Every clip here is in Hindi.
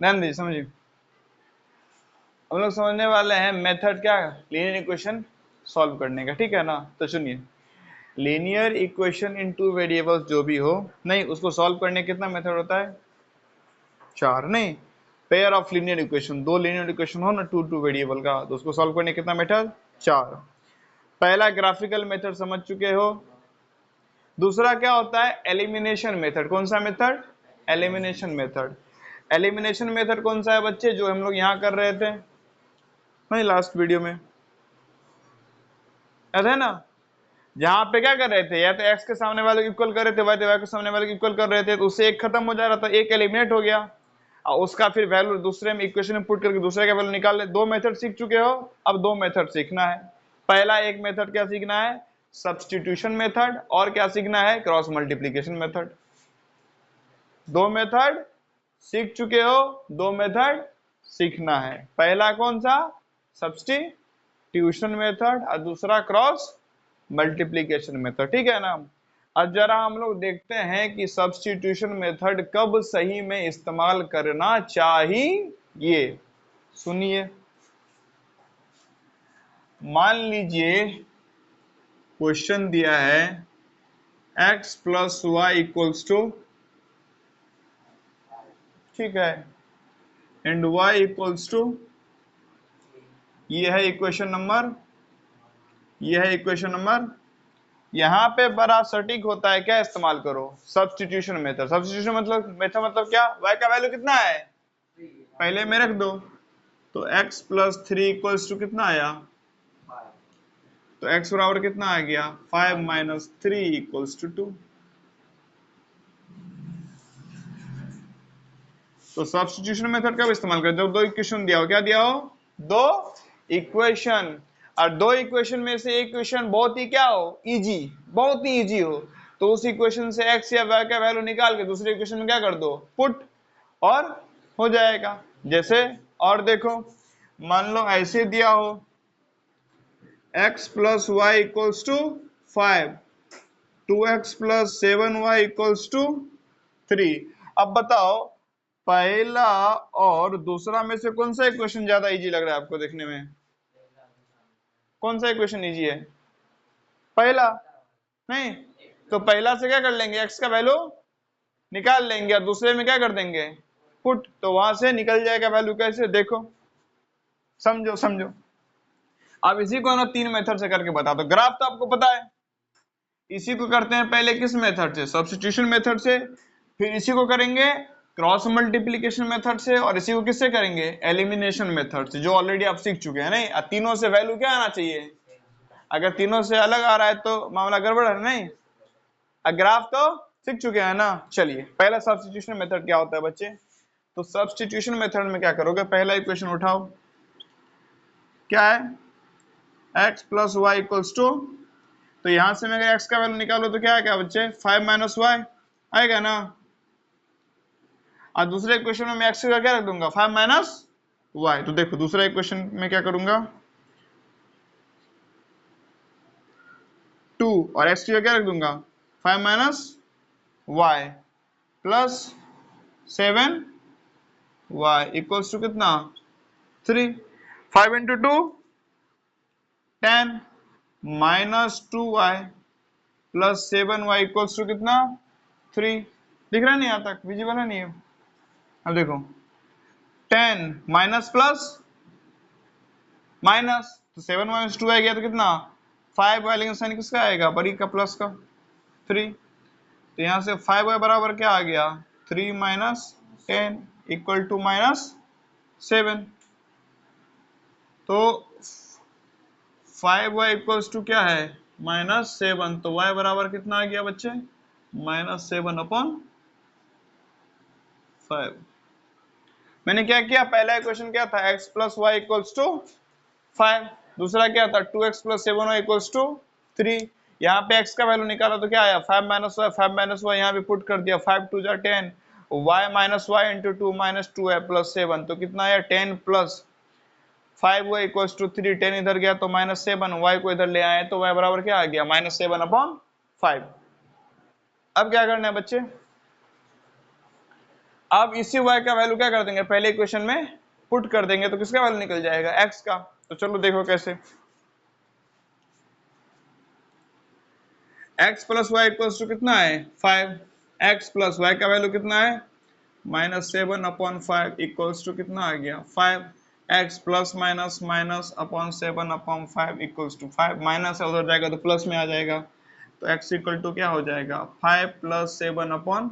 ध्यान दीजिए, समझिए। हम लोग समझने वाले हैं मेथड क्या, लीनियर इक्वेशन सॉल्व करने का, ठीक है ना। तो सुनिए, linear equation in two variables जो भी हो, नहीं उसको सॉल्व करने कितना मेथड होता है, 4। नहीं, पेयर ऑफ लीनियर इक्वेशन, दो लीनियर इक्वेशन हो ना टू वेरिएबल का, तो उसको सॉल्व करने कितना मेथड, 4। पहला ग्राफिकल मेथड समझ चुके हो। दूसरा क्या होता है, एलिमिनेशन मेथड। कौन सा method, elimination method. Elimination method कौन सा है बच्चे, जो हम लोग यहाँ कर रहे थे नहीं लास्ट वीडियो में, याद है ना। जहां पे क्या कर रहे थे, या तो x के सामने वाले को इक्वल कर रहे थे, y के सामने वाले को इक्वल कर रहे थे, तो उससे एक खत्म हो जा रहा था, एक एलिमिनेट हो गया, और उसका फिर वैल्यू दूसरे में इक्वेशन में पुट करके दूसरे का वैल्यू निकाल ले। दो मेथड सीख चुके हो, अब दो मेथड सीखना है। पहला एक मेथड क्या सीखना है, सब्स्टिट्यूशन मेथड, और क्या सीखना है, क्रॉस मल्टीप्लीकेशन मेथड। दो मेथड सीख चुके हो, दो मेथड सीखना है। पहला कौन सा, सब्स्टिट्यूशन मेथड, और दूसरा क्रॉस मल्टीप्लीकेशन मेथड, ठीक है ना। अब जरा हम लोग देखते हैं कि सब्स्टिट्यूशन मेथड कब सही में इस्तेमाल करना चाहिए। सुनिए, मान लीजिए क्वेश्चन दिया है x plus y equals to, ठीक है, एंड y इक्वल्स टू, ये है इक्वेशन नंबर, ये है इक्वेशन नंबर। यहाँ पे बड़ा सटीक होता है, क्या इस्तेमाल करो, सब्स्टिट्यूशन मेथड। सब्स्टिट्यूशन मतलब क्या, y का वैल्यू कितना है पहले में रख दो, तो x प्लस 3 इक्वल्स टू कितना आया, तो x बराबर कितना आ गया, 5 माइनस 3 इक्वल्स टू 2। तो सब्स्टिट्यूशन मेथड कब इस्तेमाल करते हो, जब दो इक्वेशन दिया हो, क्या दिया हो, दो इक्वेशन, और दो इक्वेशन में से एक इक्वेशन बहुत ही क्या हो, इजी, बहुत ही इजी हो, तो उस इक्वेशन से x या y का वैल्यू निकाल के दूसरे इक्वेशन में क्या कर दो, पुट, और हो जाएगा। जैसे, और देखो, मान लो ऐसे दिया हो x plus y equals to 5, 2x plus 7y equals to 3। अब बताओ पहला और दूसरा में से कौन सा इक्वेशन ज्यादा इजी लग रहा है आपको देखने में, कौन सा इक्वेशन इजी है, पहला। नहीं, तो पहला से क्या कर लेंगे, x का वैल्यू निकाल लेंगे, और दूसरे में क्या कर देंगे, पुट, तो वहां से निकल जाएगा वैल्यू। कैसे, देखो, समझो समझो। अब इसी को ना तीन मेथड से करके बता दो। ग्राफ तो आपको पता है, इसी को करते हैं पहले किस मेथड से, सब्स्टिट्यूशन मेथड से, फिर इसी को करेंगे क्रॉस मल्टीप्लिकेशन मेथड से, और इसी को किससे करेंगे, एलिमिनेशन मेथड से, जो ऑलरेडी आप सीख चुके हैं। नहीं, तीनों से वैल्यू क्या आना चाहिए, अगर तीनों से अलग आ रहा है तो मामला गड़बड़ है। नहीं, ग्राफ तो सीख चुके हैं ना। चलिए, पहला सब्स्टिट्यूशन मेथड क्या होता है बच्चे, तो सब्स्टिट्यूशन मेथड में क्या करोगे, पहला इक्वेशन उठाओ, क्या है, x plus y equals to, तो यहां से मैं अगर x का वैल्यू निकालो तो क्या है, क्या बच्चे, 5 माइनस वाई आएगा ना, और दूसरे इक्वेशन में मैं x का क्या रख दूंगा, 5 माइनस वाई। तो देखो दूसरा इक्वेशन में क्या करूंगा, 2, और x का क्या रख दूंगा, 5 minus y plus 7 y equals to कितना, 3। 5 into 2 10 minus 2y plus 7y equals to कितना, 3। दिख रहा है नहीं, यहाँ तक विजिबल है नहीं है। अब देखो 10 माइनस प्लस माइनस, तो 7 माइनस 2 आ गया तो कितना, 5y, लेकिन साइन किसका आएगा, बड़ी का, प्लस का, 3। तो यहाँ से 5y बराबर क्या आ गया, 3 माइनस 10 इक्वल टू माइनस 7। तो 5y इक्वल्स टू क्या है, माइनस 7। तो y बराबर कितना आ गया बच्चे, माइनस 7 अपॉन 5। मैंने क्या किया, पहला इक्वेशन क्या था, x plus y equals to 5, दूसरा क्या था, 2x plus 7y equals to 3। यहाँ पे x का वैल्यू निकाला तो क्या आया, 5 माइनस वाई, 5 माइनस वाई यहाँ पे पुट कर दिया, 5 2 जा 10, y माइनस y into 2 minus 2y plus 7, तो कितना आया, 10 प्लस 5y इक्वल्स टू 3, 10 इधर गया तो माइनस 7, y को इधर ले आए तो y बराबर क्या आ गया, माइनस 7 अपॉन 5। अब क्या करना है बच्चे, अब इसी y का वैल्यू क्या कर देंगे, पहले इक्वेशन में पुट कर देंगे तो किसका वैल्यू निकल जाएगा, x का। तो चलो देखो कैसे, x plus y equals to कितना है 5, x प्लस वाई का वैल्यू कितना है -7/5 इक्वल्स टू कितना आ गया 5, x plus minus minus upon 7/5 equals to 5, minus है उधर जाएगा तो प्लस में आ जाएगा, तो x इक्वल टू क्या हो जाएगा 5 प्लस 7/5,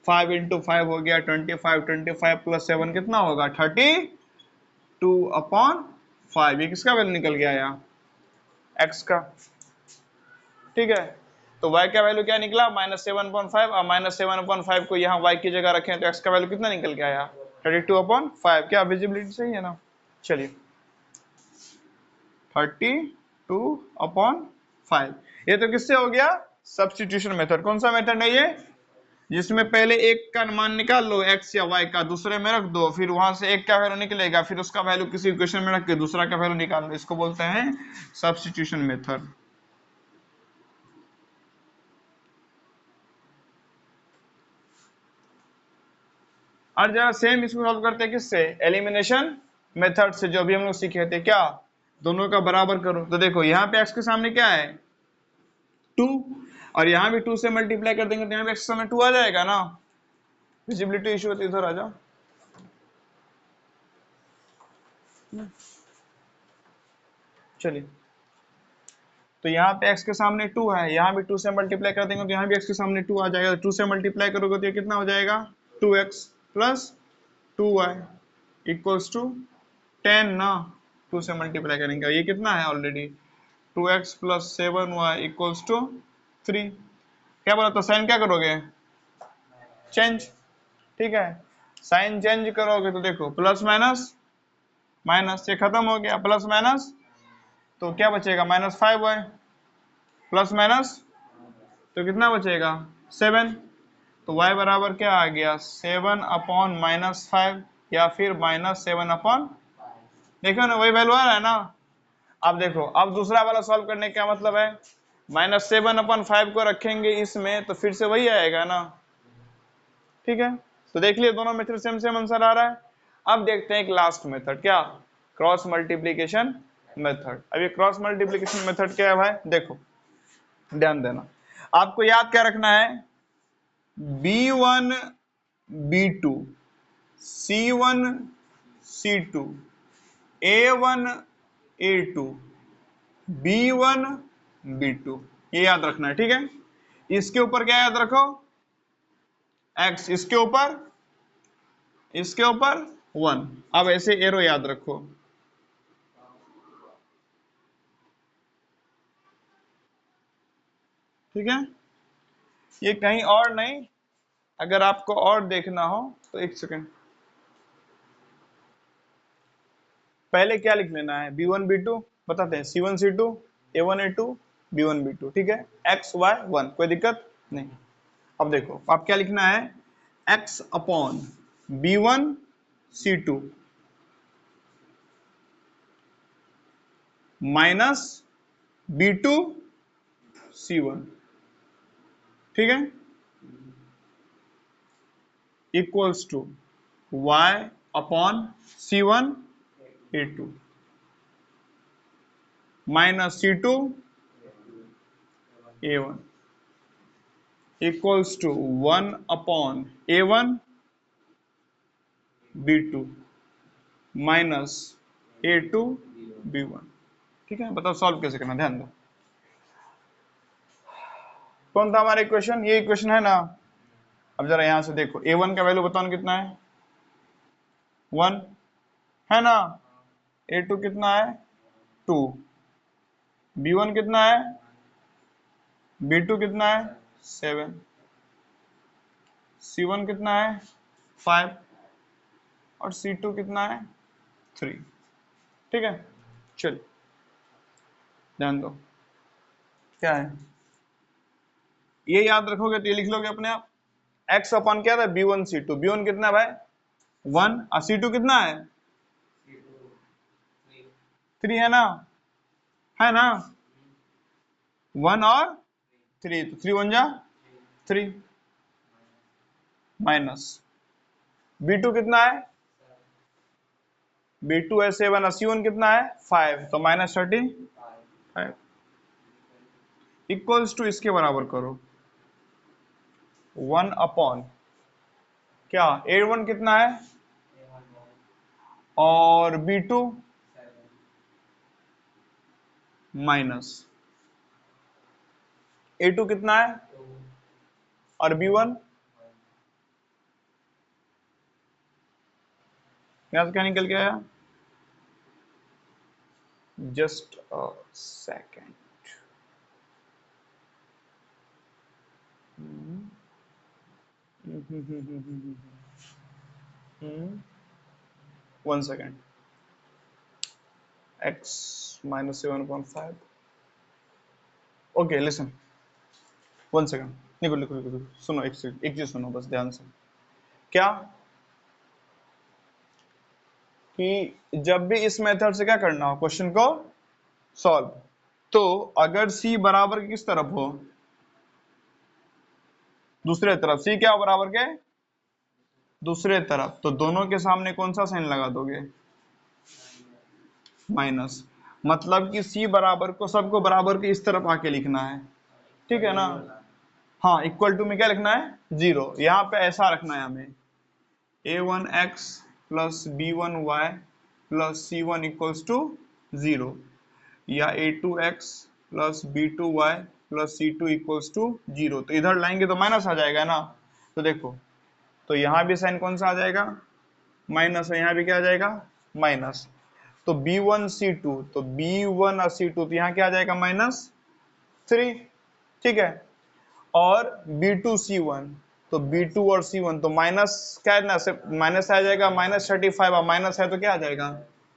5 इंटू 5 हो गया 25, 25 प्लस 7 कितना होगा 32/5, ये किसका वैल्यू निकल गया यहाँ x का, ठीक है। तो y का वैल्यू क्या निकला -7/5, और -7/5 को यहाँ y की जगह रखें तो x का वैल्यू कितना निकल गया यार 32/5, क्या विजिबिलिटी सही है ना। चलिए 32/5, ये तो किससे हो गया, सब्स्टिट्यूशन मेथड। कौन सा मेथड है ये, जिसमें पहले एक का मान निकाल लो x या y का, दूसरे में रख दो, फिर वहां से एक का वैल्यू निकलेगा, फिर उसका वैल्यू किसी इक्वेशन में रख के दूसरा का वैल्यू निकाल लो, इसको बोलते हैं सब्स्टिट्यूशन मेथड। और जरा सेम इसको सॉल्व करते हैं किससे, एलिमिनेशन मेथड से, जो अभी हम लोग सीखे थे, क्या दोनों का बराबर करो। तो देखो यहाँ पे x के सामने क्या है 2, और यहाँ भी 2 से मल्टीप्लाई कर देंगे तो यहाँ पे x के सामने 2 आ जाएगा ना। विजिबिलिटी इशू होती है, इधर आ जाओ। चलिए तो यहाँ पे x के सामने 2 है, यहाँ भी 2 से मल्टीप्लाई कर देंगे तो यहाँ भी x के सामने 2 आ जाएगा, 2 से मल्टीप्लाई करोगे तो ये कितना हो जाएगा 2x plus 2y equals to 10 ना, 2 से मल्टीप्लाई करेंगे, ये कितना है already 2x plus 7y equals to 3। क्या बोला, तो साइन क्या करोगे चेंज, ठीक है, साइन चेंज करोगे तो देखो प्लस माइनस माइनस, ये खत्म हो गया, प्लस माइनस तो क्या बचेगा -5y, प्लस माइनस तो कितना बचेगा 7, तो y बराबर क्या आ गया 7/-5 या फिर -7/, देखो ना वही वैल्यू आ रहा है ना। अब देखो, अब दूसरा वाला सॉल्व करने का मतलब है -7/5 को रखेंगे इसमें तो फिर से वही आएगा ना, ठीक है। तो देख लिए दोनों मेथड सेम सेम आंसर आ रहा है। अब देखते हैं एक लास्ट मेथड, क्या क्रॉस मल्टीप्लीकेशन मेथड। अब ये क्रॉस मल्टीप्लीकेशन मेथड क्या है भाई, देखो ध्यान देना, आपको याद क्या रखना है, B1 B2 C1 C2 A1 A2 B1 B2, ये याद रखना है, ठीक है। इसके ऊपर क्या याद रखो x, इसके ऊपर 1। अब ऐसे एरो याद रखो, ठीक है, ये कहीं और नहीं। अगर आपको और देखना हो तो एक सेकंड, पहले क्या लिख लेना है B1 B2, बताते हैं C1 C2 A1 A2 B1 B2, ठीक है, x y 1, कोई दिक्कत नहीं। अब देखो आप क्या लिखना है, x upon B1 C2 minus B2 C1, ठीक है, equals to y upon C1 A2 minus C2 A1 equals to 1 upon A1 B2 minus A2 B1, ठीक है। बताओ सॉल्व कैसे करना, ध्यान दो। कौन था हमारा इक्वेशन, ये इक्वेशन है ना। अब जरा यहां से देखो A1 का वैल्यू बताओ कितना है 1 है ना, A2 कितना है 2, B1 कितना है B2 कितना है 7, C1 कितना है 5 और C2 कितना है 3, ठीक है। चल ध्यान दो क्या है, ये याद रखोगे तो ये लिख लोगे अपने आप, x अपॉन क्या था B1 C2, B1 कितना है भाई 1 और C2 कितना है 3 है ना 1 और 3, तो 3 1 जा 3 माइनस B2 कितना है, B2 है 7 और C1 कितना है 5, तो -35 इक्वल्स टू इसके बराबर करो 1 अपॉन क्या A1 कितना है और B2 माइनस A2 कितना है और B1 यहां से क्या निकल के आया, just a second, 1 second, x minus 7.5, okay listen 1 second, निकल निकल निकल, सुनो एक चीज सुनो बस ध्यान से, क्या कि जब भी इस मेथड से क्या करना हो क्वेश्चन को सॉल्व, तो अगर c बराबर के किस तरफ हो, दूसरे तरफ, c क्या हो बराबर के दूसरे तरफ, तो दोनों के सामने कौन सा साइन लगा दोगे, माइनस, मतलब कि c बराबर को सबको बराबर के इस तरफ आके लिखना है, ठीक है ना, हाँ इक्वल टू में क्या लिखना है 0, यहाँ पे ऐसा रखना है हमें a1x plus b1y plus c1 equals to 0, या a2x plus b2y plus c2 equals to 0, तो इधर लाएंगे तो माइनस आ जाएगा ना, तो देखो, तो यहाँ भी साइन कौन सा आ जाएगा माइनस, है यहाँ भी क्या आ जाएगा माइनस, तो b1 c2, तो b1 और c2, तो यहाँ क्या आ जाएगा -3, ठीक है, और b2 c1, तो b2 और c1, तो माइनस क्या है ना, माइनस आ जाएगा -35, और माइनस है तो क्या आ जाएगा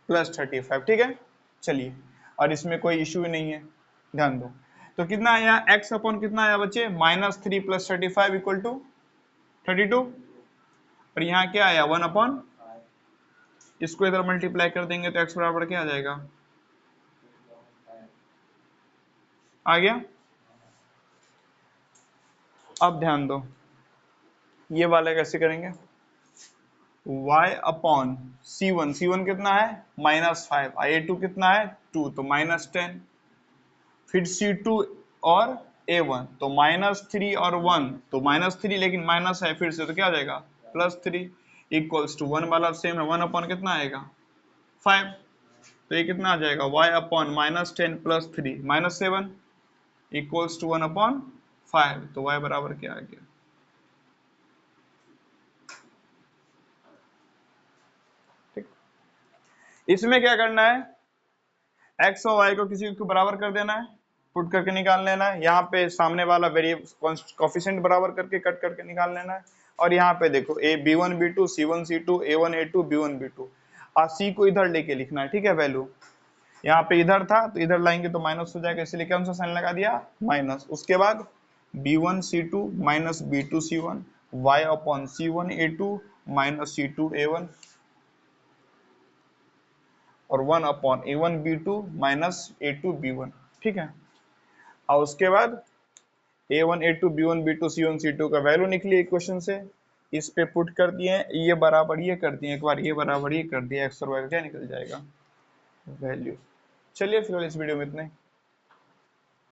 +35, ठीक है, चलिए, और इसमें कोई इश्यू ही नहीं है, ध्यान दो, तो कितना आया x अपॉन कितना आया बच्चे -3 + 35 इक्वल टू 32, और यहाँ क्या आया 1 अपॉन, इसको इधर मल्टीप्लाई कर देंगे तो x बराबर क्या आ जाएगा, आ गया, अब ध्यान दो, ये वाले कैसे करेंगे, y अपॉन c1, c1 कितना है -5, a2 कितना है 2, तो -10, फिर c2 और a1, तो -3 और 1, तो -3 लेकिन माइनस है फिर से, तो क्या आ जाएगा +3 इक्वल्स टू 1 वाला सेम है, 1 अपॉन कितना आएगा 5, तो ये कितना आ जाएगा y upon -10 + 3 -7 equals to 1 upon 5, तो y बराबर क्या आ गया, ठीक, इसमें क्या करना है, x और y को किसी को बराबर कर देना है, पुट करके निकाल लेना है, यहाँ पे सामने वाला वेरिएबल कोफिशिएंट बराबर करके कट करके निकाल लेना है, और यहाँ पे देखो a b1 b2 c1 c2 a1 a2 b1 b2, और c को इधर लेके लिखना है, ठीक है, वैल्यू यहाँ पे इधर था तो इधर लाएंगे तो माइनस हो जाएगा, इसलिए कौन सा साइन लगा दिया माइनस, उसके बाद b1 c2 minus b2 c1 y upon c1 a2 minus c2 a1 और 1 upon a1 b2 minus a2 b1, ठीक है, और उसके बाद a1 a2 b1 b2 c1 c2 का वैल्यू निकली इक्वेशन से, इस पे पुट कर दिए, ये बराबर ये कर दिए, एक बार ये बराबर ये कर दिया, x और y का क्या निकल जाएगा वैल्यू। चलिए फिर इस वीडियो में इतना ही।